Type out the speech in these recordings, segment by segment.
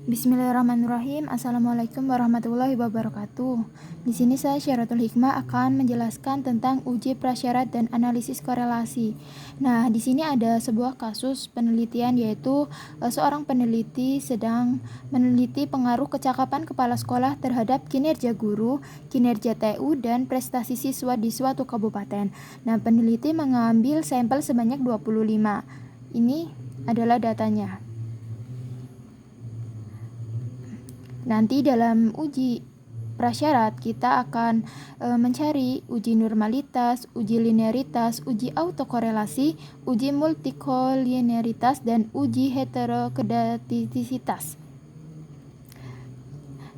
Bismillahirrahmanirrahim. Assalamualaikum warahmatullahi wabarakatuh. Di sini saya Syaratul Hikmah akan menjelaskan tentang uji prasyarat dan analisis korelasi. Nah, di sini ada sebuah kasus penelitian, yaitu seorang peneliti sedang meneliti pengaruh kecakapan kepala sekolah terhadap kinerja guru, kinerja TU, dan prestasi siswa di suatu kabupaten. Nah, peneliti mengambil sampel sebanyak 25. Ini adalah datanya. Nanti dalam uji prasyarat kita akan mencari uji normalitas, uji linearitas, uji autokorelasi, uji multikolinearitas, dan uji heterokedastisitas.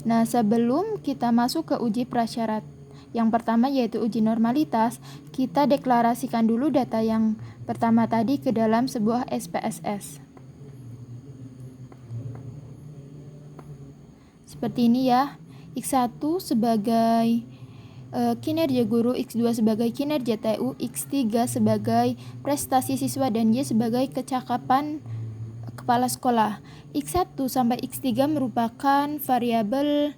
Nah, sebelum kita masuk ke uji prasyarat yang pertama, yaitu uji normalitas, kita deklarasikan dulu data yang pertama tadi ke dalam sebuah SPSS. Seperti ini ya, X1 sebagai kinerja guru, X2 sebagai kinerja TU, X3 sebagai prestasi siswa, dan Y sebagai kecakapan kepala sekolah. X1 sampai X3 merupakan variabel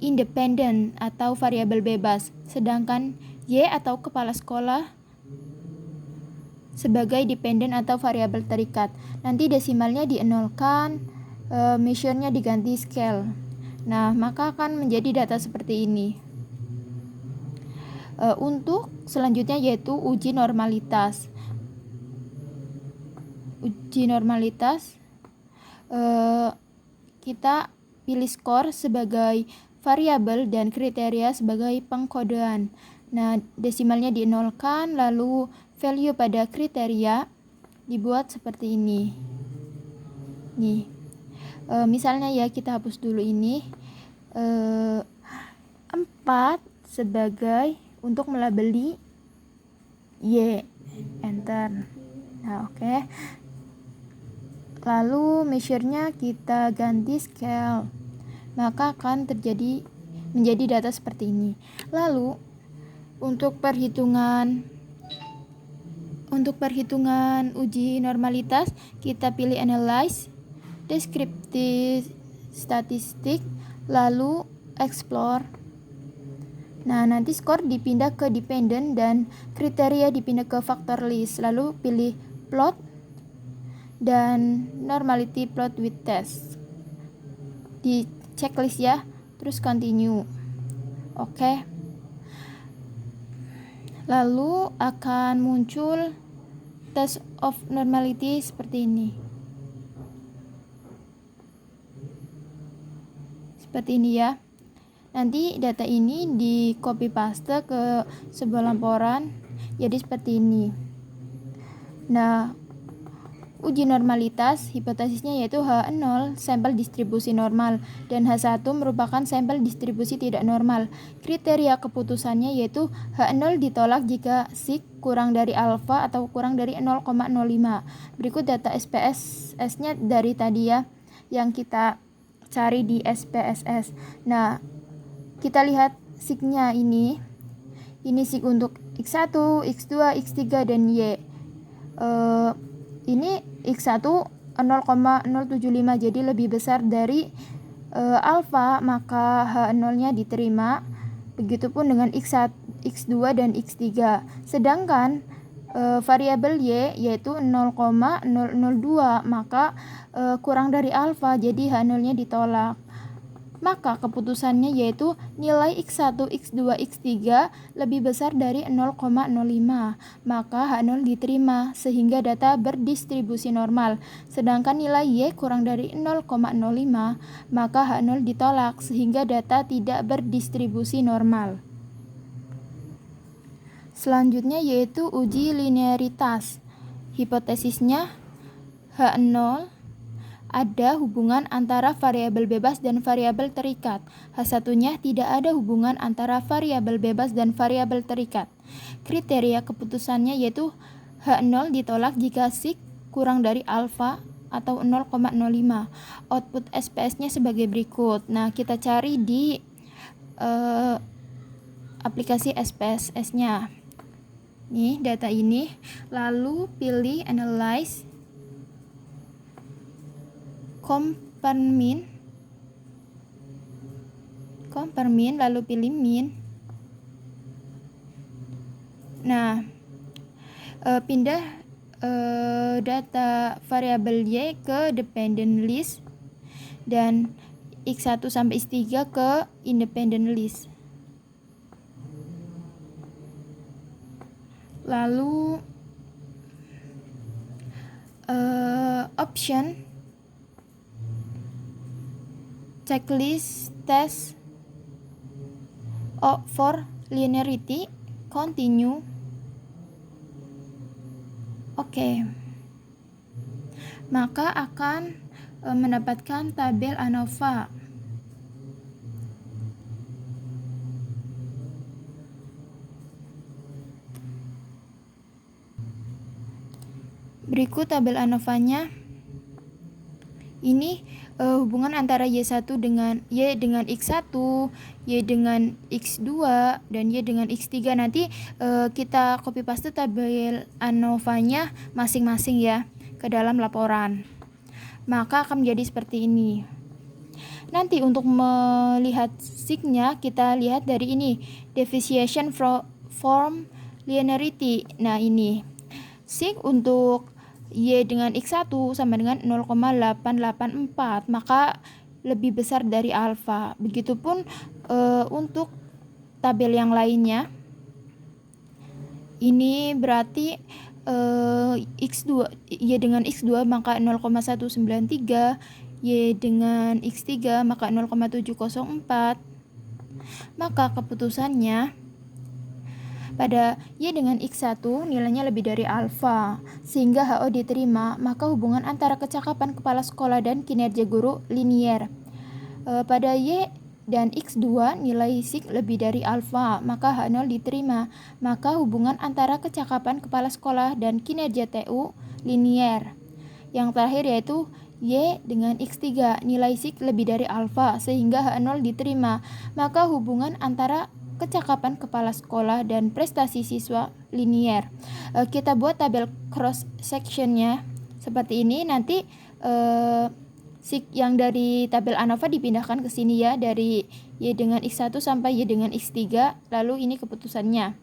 independen atau variabel bebas, sedangkan Y atau kepala sekolah sebagai dependen atau variabel terikat. Nanti desimalnya dienolkan, measure-nya diganti scale. Nah, maka akan menjadi data seperti ini. Untuk selanjutnya yaitu uji normalitas. Uji normalitas, kita pilih skor sebagai variabel dan kriteria sebagai pengkodean. Nah, desimalnya dienolkan, lalu value pada kriteria dibuat seperti ini. Nih. Misalnya ya, kita hapus dulu ini. 4 sebagai untuk melabeli Y, enter. Nah, oke. Lalu measure-nya kita ganti scale, maka akan menjadi data seperti ini. Lalu untuk perhitungan uji normalitas, kita pilih analyze, descriptive statistik, lalu explore. Nah, nanti skor dipindah ke dependent dan kriteria dipindah ke factor list, lalu pilih plot dan normality plot with test di checklist ya, terus continue. Oke. Lalu akan muncul test of normality seperti ini. Seperti ini ya. Nanti data ini di copy paste ke sebuah laporan jadi seperti ini. Nah, uji normalitas hipotesisnya yaitu H0 sampel distribusi normal dan H1 merupakan sampel distribusi tidak normal. Kriteria keputusannya yaitu H0 ditolak jika sig kurang dari alfa atau kurang dari 0,05. Berikut data SPSS-nya dari tadi ya, yang kita cari di SPSS. Nah, kita lihat signya ini sig untuk X1, X2, X3, dan Y. Ini X1 0,075, jadi lebih besar dari alfa, maka H0-nya diterima. Begitupun dengan X1, X2, dan X3. Sedangkan variabel Y yaitu 0,002, maka kurang dari alfa, jadi H0-nya ditolak. Maka keputusannya yaitu nilai X1, X2, X3 lebih besar dari 0,05, maka H0 diterima sehingga data berdistribusi normal. Sedangkan nilai Y kurang dari 0,05, maka H0 ditolak sehingga data tidak berdistribusi normal. Selanjutnya yaitu uji linearitas. Hipotesisnya H0 ada hubungan antara variabel bebas dan variabel terikat. H1-nya tidak ada hubungan antara variabel bebas dan variabel terikat. Kriteria keputusannya yaitu H0 ditolak jika sig kurang dari alfa atau 0,05. Output SPS-nya sebagai berikut. Nah, kita cari di aplikasi SPSS-nya. Nih data ini, lalu pilih analyze, min, lalu pilih min. Nah, pindah data variabel Y ke dependent list dan X1 sampai X3 ke independent list. Lalu option checklist test for linearity, continue. Oke. Maka akan mendapatkan tabel ANOVA. Berikut tabel ANOVA-nya. Ini hubungan antara Y1 dengan Y dengan X1, Y dengan X2, dan Y dengan X3. Nanti kita copy paste tabel ANOVA-nya masing-masing ya ke dalam laporan. Maka akan menjadi seperti ini. Nanti untuk melihat sig-nya kita lihat dari ini, deviation from linearity. Nah, ini sig untuk Y dengan X1 sama dengan 0,884, maka lebih besar dari alfa. Begitupun untuk tabel yang lainnya. Ini berarti X2, Y dengan X2 maka 0,193, Y dengan X3 maka 0,704. Maka keputusannya pada Y dengan X1 nilainya lebih dari alfa, sehingga HO diterima, maka hubungan antara kecakapan kepala sekolah dan kinerja guru linier. Pada Y dan X2 nilai sig lebih dari alfa, maka H0 diterima, maka hubungan antara kecakapan kepala sekolah dan kinerja TU linier. Yang terakhir yaitu Y dengan X3 nilai sig lebih dari alfa, sehingga H0 diterima, maka hubungan antara kecakapan kepala sekolah dan prestasi siswa linier. Kita buat tabel cross sectionnya seperti ini. Nanti sig yang dari tabel ANOVA dipindahkan ke sini ya, dari Y dengan X1 sampai Y dengan X3. Lalu ini keputusannya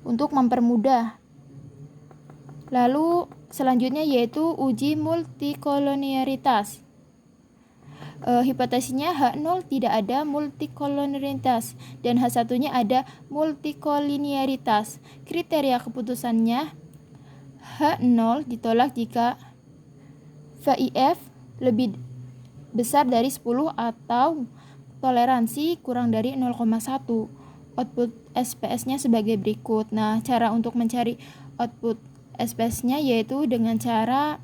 untuk mempermudah. Lalu selanjutnya yaitu uji multikolonialitas. Hipotesisnya H0 tidak ada multikolonialitas dan H1-nya ada multikoliniaritas. Kriteria keputusannya H0 ditolak jika VIF lebih besar dari 10 atau toleransi kurang dari 0,1. Output SPS-nya sebagai berikut. Nah, cara untuk mencari output SPS-nya yaitu dengan cara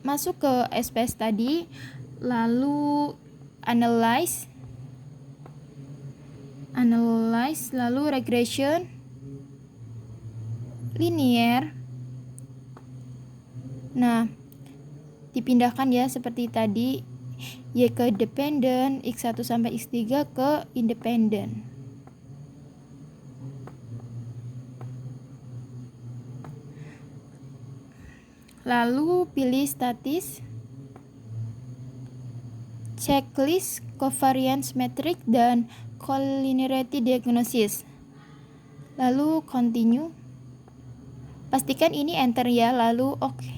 masuk ke SPS tadi, lalu analyze, lalu regression, linear. Nah, dipindahkan ya seperti tadi, Y ke dependent, X1 sampai X3 ke independent. Lalu pilih statis, checklist, covariance metric, dan collinearity diagnosis. Lalu continue. Pastikan ini enter ya, lalu oke.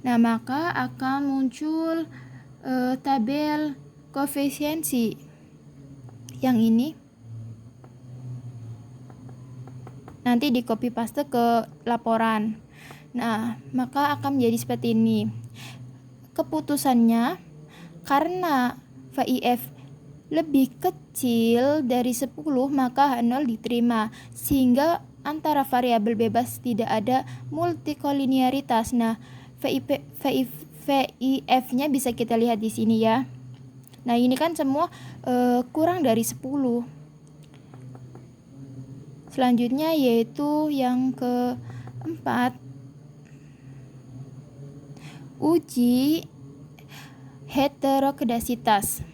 Nah, maka akan muncul tabel koefisiensi yang ini. Nanti di copy paste ke laporan. Nah, maka akan menjadi seperti ini. Keputusannya, karena VIF lebih kecil dari 10, maka H0 diterima, sehingga antara variabel bebas tidak ada multikoliniaritas. Nah, VIF-nya bisa kita lihat di sini ya. Nah, ini kan semua kurang dari 10. Selanjutnya yaitu yang keempat, uji heterokedasitas.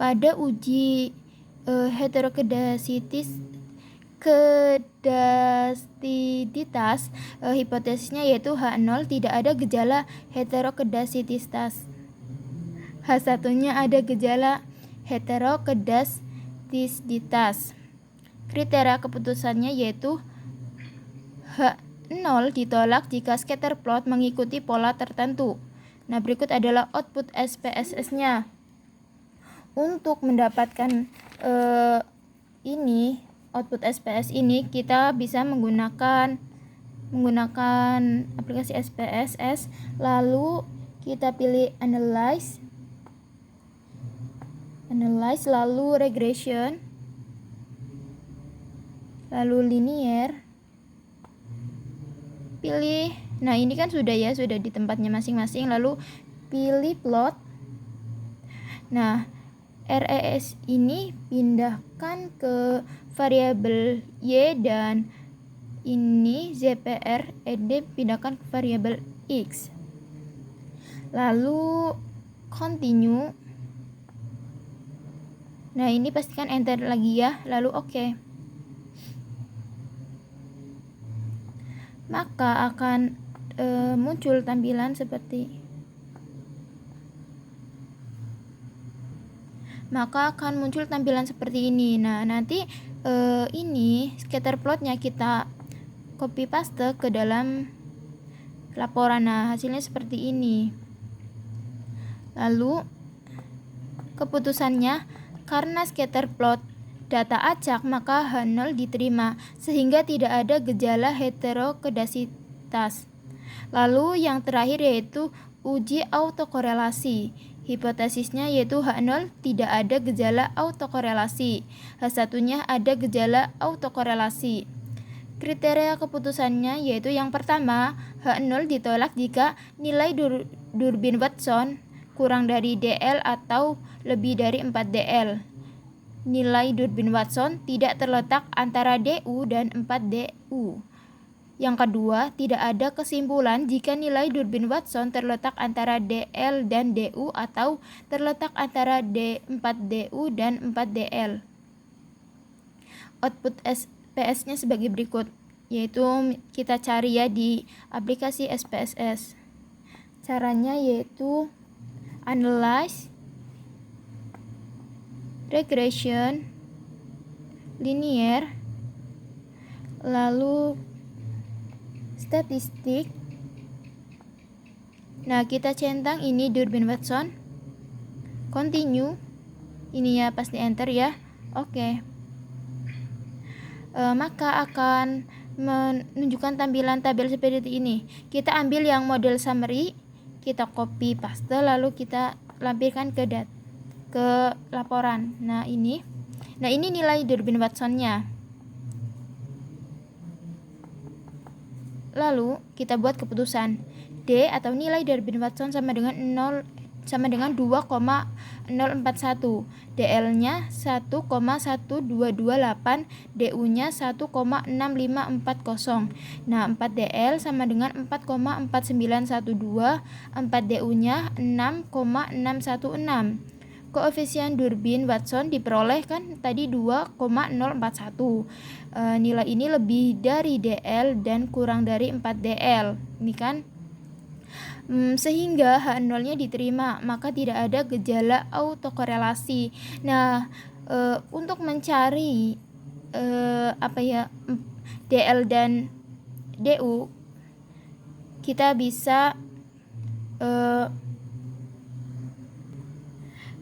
Pada uji heterokedasitas kedasiditas, hipotesisnya yaitu H0 tidak ada gejala heterokedasititas. H1-nya ada gejala heterokedasititas. Kriteria keputusannya yaitu H0 ditolak jika scatter plot mengikuti pola tertentu. Nah, berikut adalah output SPSS-nya. Untuk mendapatkan output SPS ini kita bisa menggunakan aplikasi SPSS, lalu kita pilih analyze, lalu regression, lalu linear, pilih. Nah, ini kan sudah di tempatnya masing-masing, lalu pilih plot. Nah, RES ini pindahkan ke variabel Y dan ini ZPR ED pindahkan ke variabel X. Lalu continue. Nah, ini pastikan enter lagi ya, lalu oke. Maka akan muncul tampilan seperti ini. Nah, nanti ini scatter plotnya kita copy paste ke dalam laporan. Nah, hasilnya seperti ini. Lalu keputusannya, karena scatter plot data acak, maka H0 diterima sehingga tidak ada gejala heterokedasitas. Lalu yang terakhir yaitu uji autokorelasi. Hipotesisnya yaitu H0 tidak ada gejala autokorelasi. H1-nya ada gejala autokorelasi. Kriteria keputusannya yaitu yang pertama, H0 ditolak jika nilai Durbin Watson kurang dari DL atau lebih dari 4 DL. Nilai Durbin Watson tidak terletak antara DU dan 4 DU. Yang kedua, tidak ada kesimpulan jika nilai Durbin Watson terletak antara DL dan DU atau terletak antara 4 DU dan 4 DL. Output SPS-nya sebagai berikut, yaitu kita cari ya di aplikasi SPSS. Caranya yaitu analyze, regression, linear, lalu statistik. Nah, kita centang ini Durbin Watson, continue, ini ya pasti enter ya, oke. Maka akan menunjukkan tampilan tabel seperti ini. Kita ambil yang model summary, kita copy paste, lalu kita lampirkan ke laporan. Nah, ini nilai Durbin Watson-nya. Lalu kita buat keputusan D atau nilai Durbin Watson sama dengan 2,041, DL-nya 1,1228, DU-nya 1,6540. Nah, 4 DL sama dengan 4,4912, 4 DU-nya 6,616. Koefisien Durbin Watson diperoleh kan tadi 2,041. Nilai ini lebih dari DL dan kurang dari 4 DL. Ini kan sehingga H0-nya diterima, maka tidak ada gejala autokorelasi. Nah, untuk mencari DL dan DU, kita bisa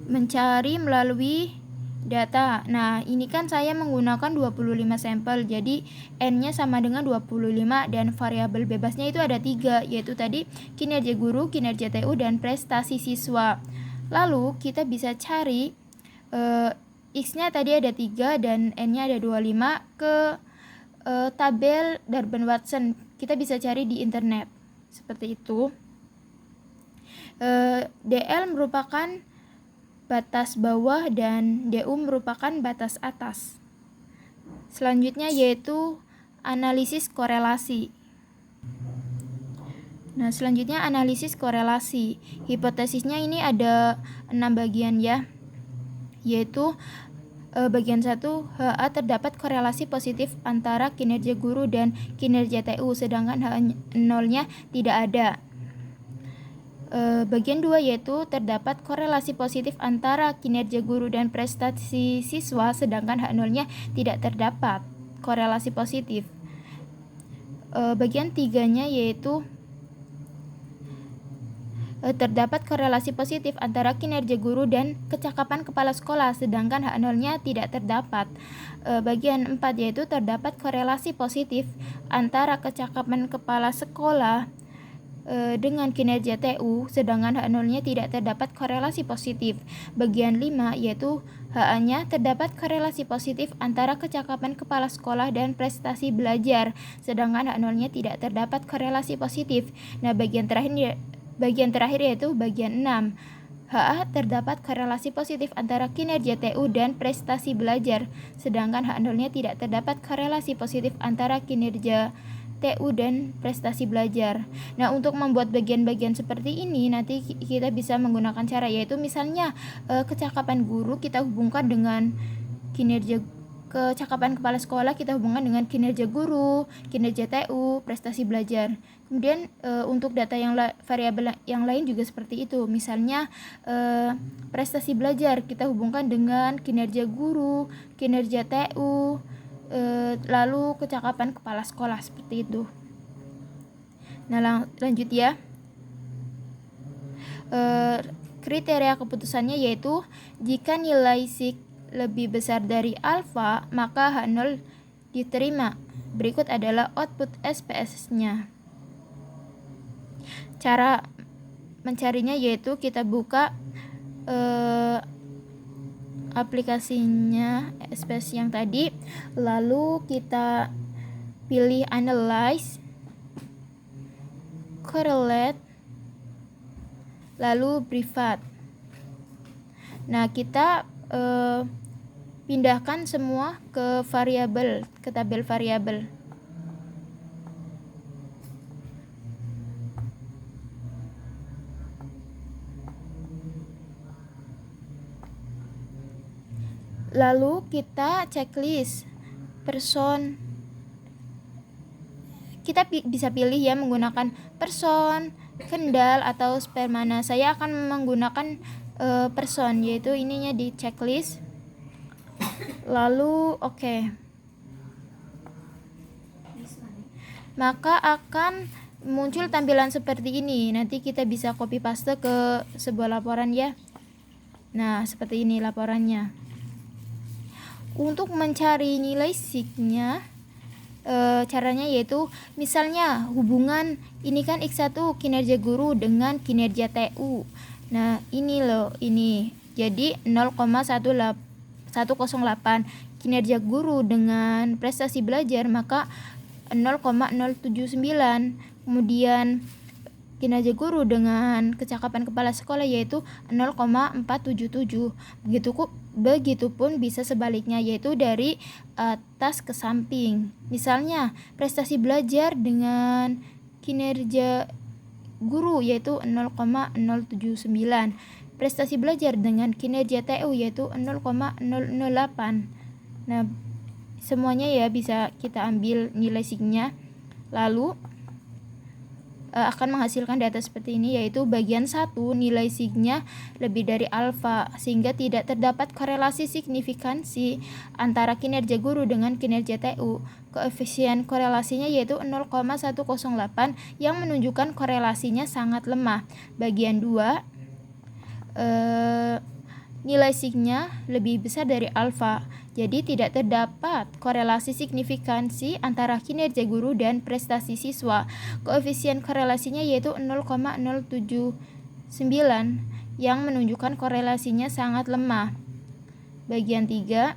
mencari melalui data. Nah, ini kan saya menggunakan 25 sampel, jadi N-nya sama dengan 25 dan variabel bebasnya itu ada 3, yaitu tadi kinerja guru, kinerja TU, dan prestasi siswa. Lalu kita bisa cari X-nya tadi ada 3 dan N-nya ada 25 ke tabel Durbin Watson. Kita bisa cari di internet seperti itu. DL merupakan batas bawah dan DU merupakan batas atas. Selanjutnya yaitu analisis korelasi. Nah, selanjutnya analisis korelasi. Hipotesisnya ini ada 6 bagian ya, yaitu Bagian 1, HA terdapat korelasi positif antara kinerja guru dan kinerja TU, sedangkan HA0-nya tidak ada. Bagian 2 yaitu terdapat korelasi positif antara kinerja guru dan prestasi siswa, sedangkan H0-nya tidak terdapat korelasi positif. Bagian 3-nya yaitu terdapat korelasi positif antara kinerja guru dan kecakapan kepala sekolah, sedangkan H0-nya tidak terdapat. Bagian 4 yaitu terdapat korelasi positif antara kecakapan kepala sekolah dengan kinerja TU, sedangkan H0-nya tidak terdapat korelasi positif. Bagian 5 yaitu HA-nya terdapat korelasi positif antara kecakapan kepala sekolah dan prestasi belajar, sedangkan H0-nya tidak terdapat korelasi positif. Nah, bagian terakhir yaitu bagian 6. HA terdapat korelasi positif antara kinerja TU dan prestasi belajar, sedangkan H0-nya tidak terdapat korelasi positif antara kinerja TU dan prestasi belajar. Nah, untuk membuat bagian-bagian seperti ini nanti kita bisa menggunakan cara, yaitu misalnya kecakapan guru kita hubungkan dengan kecakapan kepala sekolah kita hubungkan dengan kinerja guru, kinerja TU, prestasi belajar. Kemudian untuk data variabel yang lain juga seperti itu. Misalnya prestasi belajar kita hubungkan dengan kinerja guru, kinerja TU, lalu kecakapan kepala sekolah, seperti itu. Nah, lanjut ya. Kriteria keputusannya yaitu jika nilai SIK lebih besar dari alfa, maka H0 diterima. Berikut adalah output SPSS-nya. Cara mencarinya yaitu kita buka aplikasinya SPS yang tadi, lalu kita pilih analyze, correlate, lalu privat. Nah, kita pindahkan semua ke tabel variabel. Lalu kita checklist person. Kita bisa pilih ya menggunakan person, kendal, atau spermana. Saya akan menggunakan person, yaitu ininya di checklist. Lalu oke. Maka akan muncul tampilan seperti ini. Nanti kita bisa copy paste ke sebuah laporan ya. Nah, seperti ini laporannya. Untuk mencari nilai SIK-nya, caranya yaitu misalnya hubungan ini kan X1 kinerja guru dengan kinerja TU. Nah, ini loh, ini. Jadi 0,108 kinerja guru dengan prestasi belajar, maka 0,079. Kemudian kinerja guru dengan kecakapan kepala sekolah yaitu 0,477. Begitupun bisa sebaliknya, yaitu dari atas ke samping. Misalnya prestasi belajar dengan kinerja guru yaitu 0,079. Prestasi belajar dengan kinerja TU yaitu 0,008. Nah, semuanya ya bisa kita ambil nilai SIK-nya. Lalu akan menghasilkan data seperti ini, yaitu bagian 1 nilai SIK-nya lebih dari alfa, sehingga tidak terdapat korelasi signifikansi antara kinerja guru dengan kinerja TU. Koefisien korelasinya yaitu 0,108 yang menunjukkan korelasinya sangat lemah. Bagian 2 nilai SIK-nya lebih besar dari alfa, jadi tidak terdapat korelasi signifikansi antara kinerja guru dan prestasi siswa. Koefisien korelasinya yaitu 0,079 yang menunjukkan korelasinya sangat lemah. Bagian 3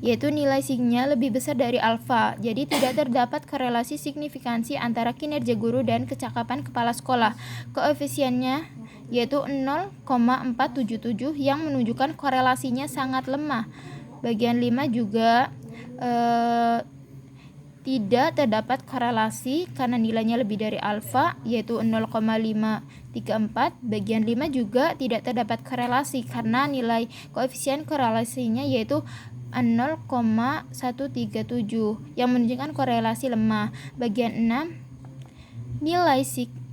yaitu nilai SIK-nya lebih besar dari alfa, jadi tidak terdapat korelasi signifikansi antara kinerja guru dan kecakapan kepala sekolah. Koefisiennya yaitu 0,477 yang menunjukkan korelasinya sangat lemah. Bagian 5 juga tidak terdapat korelasi karena nilainya lebih dari alfa, yaitu 0,534. Bagian 5 juga tidak terdapat korelasi karena nilai koefisien korelasinya yaitu 0,137 yang menunjukkan korelasi lemah. Bagian 6, nilai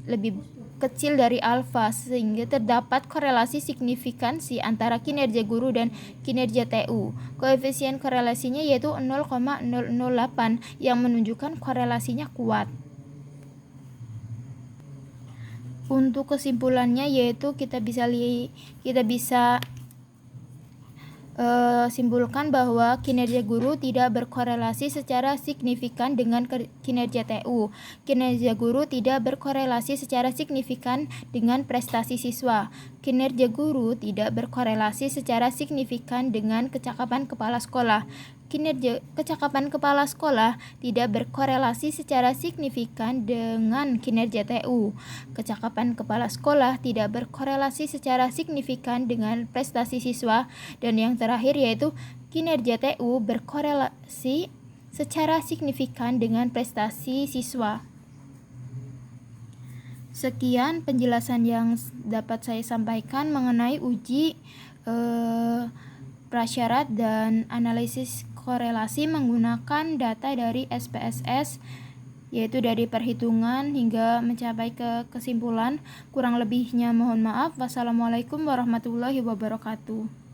lebih kecil dari alfa sehingga terdapat korelasi signifikansi antara kinerja guru dan kinerja TU. Koefisien korelasinya yaitu 0,008 yang menunjukkan korelasinya kuat. Untuk kesimpulannya yaitu kita bisa simpulkan bahwa kinerja guru tidak berkorelasi secara signifikan dengan kinerja TU. Kinerja guru tidak berkorelasi secara signifikan dengan prestasi siswa. Kinerja guru tidak berkorelasi secara signifikan dengan kecakapan kepala sekolah. Kecakapan kepala sekolah tidak berkorelasi secara signifikan dengan kinerja TU. Kecakapan kepala sekolah tidak berkorelasi secara signifikan dengan prestasi siswa. Dan yang terakhir yaitu kinerja TU berkorelasi secara signifikan dengan prestasi siswa. Sekian penjelasan yang dapat saya sampaikan mengenai uji prasyarat dan analisis korelasi menggunakan data dari SPSS, yaitu dari perhitungan hingga mencapai ke kesimpulan. Kurang lebihnya mohon maaf. Wassalamualaikum warahmatullahi wabarakatuh.